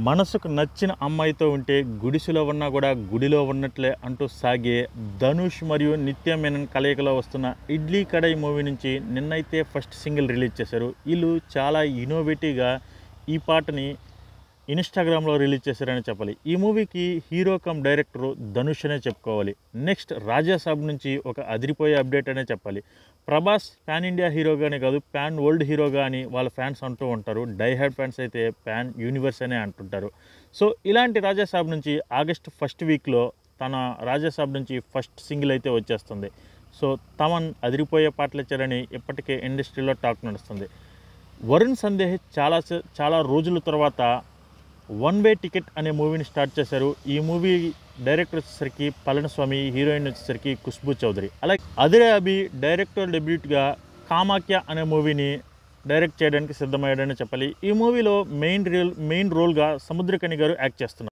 మనసుకు నచ్చిన అమ్మాయితో ఉంటే గుడిసెలో ఉన్నా కూడా గుడిలో ఉన్నట్లే అంటూ సాగే ధనుష్ మరియు నిత్య మేనన్ కలయికలో వస్తున్న ఇడ్లీ కడాయి మూవీ నుంచి నిన్నైతే ఫస్ట్ సింగిల్ రిలీజ్ చేశారు. వీళ్ళు చాలా ఇన్నోవేటివ్గా ఈ పాటని ఇన్స్టాగ్రామ్లో రిలీజ్ చేశారని చెప్పాలి. ఈ మూవీకి హీరో కమ్ డైరెక్టర్ ధనుష్ అనే చెప్పుకోవాలి. నెక్స్ట్ రాజాసాబ్ నుంచి ఒక అదిరిపోయే అప్డేట్ అనే చెప్పాలి. ప్రభాస్ పాన్ ఇండియా హీరోగానే కాదు పాన్ వరల్డ్ హీరోగా అని వాళ్ళ ఫ్యాన్స్ అంటూ ఉంటారు. డైహార్డ్ ఫ్యాన్స్ అయితే పాన్ యూనివర్స్ అనే అంటుంటారు. సో ఇలాంటి రాజాసాబ్ నుంచి ఆగస్ట్ ఫస్ట్ వీక్లో తన రాజాసాబ్ నుంచి ఫస్ట్ సింగిల్ అయితే వచ్చేస్తుంది. సో తమన్ అదిరిపోయే పాటలు ఇచ్చారని ఇప్పటికే ఇండస్ట్రీలో టాక్ నడుస్తుంది. వరుణ్ సందేహ్ చాలా రోజుల తర్వాత వన్ వే టికెట్ అనే మూవీని స్టార్ట్ చేశారు. ఈ మూవీ డైరెక్టర్ వచ్చేసరికి పళనిస్వామి, హీరోయిన్ వచ్చేసరికి ఖుష్బూ చౌదరి. అలాగే అదిరే అభి డైరెక్టర్ డెబ్యూట్గా కామాఖ్య అనే మూవీని డైరెక్ట్ చేయడానికి సిద్ధమయ్యాడని చెప్పాలి. ఈ మూవీలో మెయిన్ రోల్గా సముద్రకని గారు యాక్ట్ చేస్తున్నారు.